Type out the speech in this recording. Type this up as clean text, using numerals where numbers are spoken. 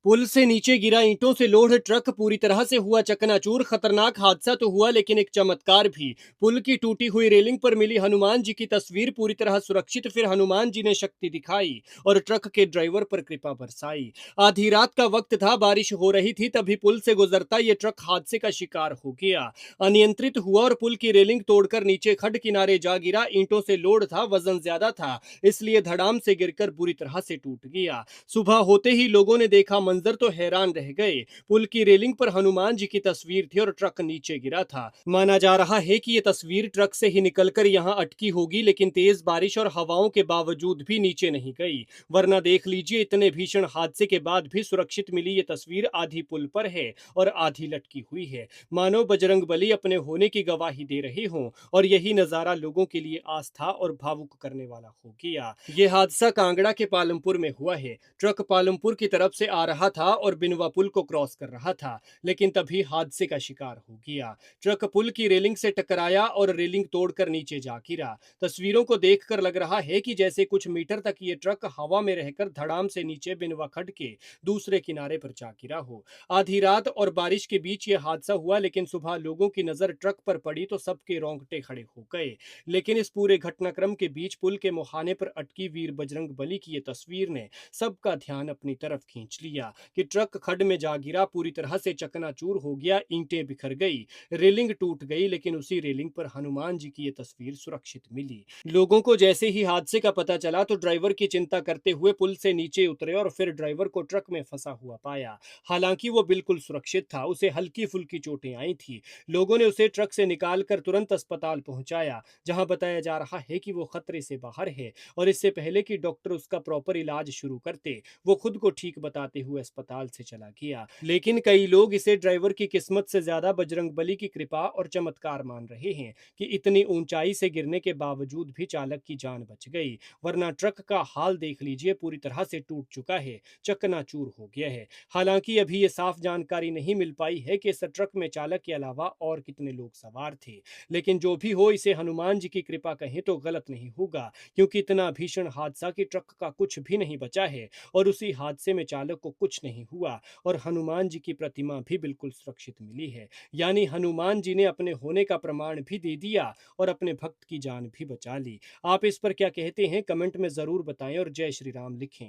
पुल से नीचे गिरा ईंटों से लोड ट्रक पूरी तरह से हुआ चकनाचूर। खतरनाक हादसा तो हुआ लेकिन एक चमत्कार भी। पुल की टूटी हुई रेलिंग पर मिली हनुमान जी की तस्वीर पूरी तरह सुरक्षित। फिर हनुमान जी ने शक्ति दिखाई और ट्रक के ड्राइवर पर कृपा बरसाई। आधी रात का वक्त था, बारिश हो रही थी, तभी पुल से गुजरता ये ट्रक हादसे का शिकार हो गया। अनियंत्रित हुआ और पुल की रेलिंग तोड़कर नीचे खड किनारे जा गिरा। ईंटों से लोड था, वजन ज्यादा था, इसलिए धड़ाम से गिरकर बुरी तरह से टूट गया। सुबह होते ही लोगों ने देखा मंजर तो हैरान रह गए। पुल की रेलिंग पर हनुमान जी की तस्वीर थी और ट्रक नीचे गिरा था। माना जा रहा है कि ये तस्वीर ट्रक से ही निकलकर यहाँ अटकी होगी, लेकिन तेज बारिश और हवाओं के बावजूद भी नीचे नहीं गई। वरना देख लीजिए, इतने भीषण हादसे के बाद भी सुरक्षित मिली ये तस्वीर आधी पुल पर है और आधी लटकी हुई है। मानो बजरंग बली अपने होने की गवाही दे रहे हों और यही नजारा लोगों के लिए आस्था और भावुक करने वाला हो गया। ये हादसा कांगड़ा के पालमपुर में हुआ है। ट्रक पालमपुर की तरफ से आ रहा था और बिनवा पुल को क्रॉस कर रहा था, लेकिन तभी हादसे का शिकार हो गया। ट्रक पुल की रेलिंग से टकराया और रेलिंग तोड़कर नीचे जा गिरा। तस्वीरों को देखकर लग रहा है कि जैसे कुछ मीटर तक ये ट्रक हवा में रहकर धड़ाम से नीचे बिनवा खड्ड के दूसरे किनारे पर जा गिरा हो। आधी रात और बारिश के बीच ये हादसा हुआ, लेकिन सुबह लोगों की नजर ट्रक पर पड़ी तो सबके रोंगटे खड़े हो गए। लेकिन इस पूरे घटनाक्रम के बीच पुल के मुहाने पर अटकी वीर बजरंग बली की ये तस्वीर ने सबका ध्यान अपनी तरफ खींच लिया कि ट्रक खड्ड में जा गिरा, पूरी तरह से चकनाचूर हो गया, ईंटें बिखर गई, रेलिंग टूट गई, लेकिन उसी रेलिंग पर हनुमान जी की ये तस्वीर सुरक्षित मिली। लोगों को जैसे ही हादसे का पता चला तो ड्राइवर की चिंता करते हुए पुल से नीचे उतरे और फिर ड्राइवर को ट्रक में फंसा हुआ पाया। हालांकि वो बिल्कुल सुरक्षित था, उसे हल्की फुल्की चोटें आई थी। लोगों ने उसे ट्रक से निकालकर तुरंत अस्पताल पहुंचाया, जहां बताया जा रहा है कि वो खतरे से बाहर है और इससे पहले कि डॉक्टर उसका प्रॉपर इलाज शुरू करते, वो खुद को ठीक बताते हुए अस्पताल से चला गया। लेकिन कई लोग इसे ड्राइवर की किस्मत से ज्यादा बजरंग बली की कृपा और चमत्कार मान रहे हैं कि इतनी ऊंचाई से गिरने के बावजूद भी चालक की जान बच गई। वरना ट्रक का हाल देख लीजिए, पूरी तरह से टूट चुका है, चकनाचूर हो गया है। हालांकि अभी ये साफ जानकारी नहीं मिल पाई है कि इस ट्रक में चालक के अलावा और कितने लोग सवार थे। लेकिन जो भी हो, इसे हनुमान जी की कृपा कहें तो गलत नहीं होगा, क्योंकि इतना भीषण हादसा कि ट्रक का कुछ भी नहीं बचा है और उसी हादसे में चालक को कुछ नहीं हुआ और हनुमान जी की प्रतिमा भी बिल्कुल सुरक्षित मिली है। यानी हनुमान जी ने अपने होने का प्रमाण भी दे दिया और अपने भक्त की जान भी बचा ली। आप इस पर क्या कहते हैं, कमेंट में जरूर बताएं और जय श्री राम लिखें।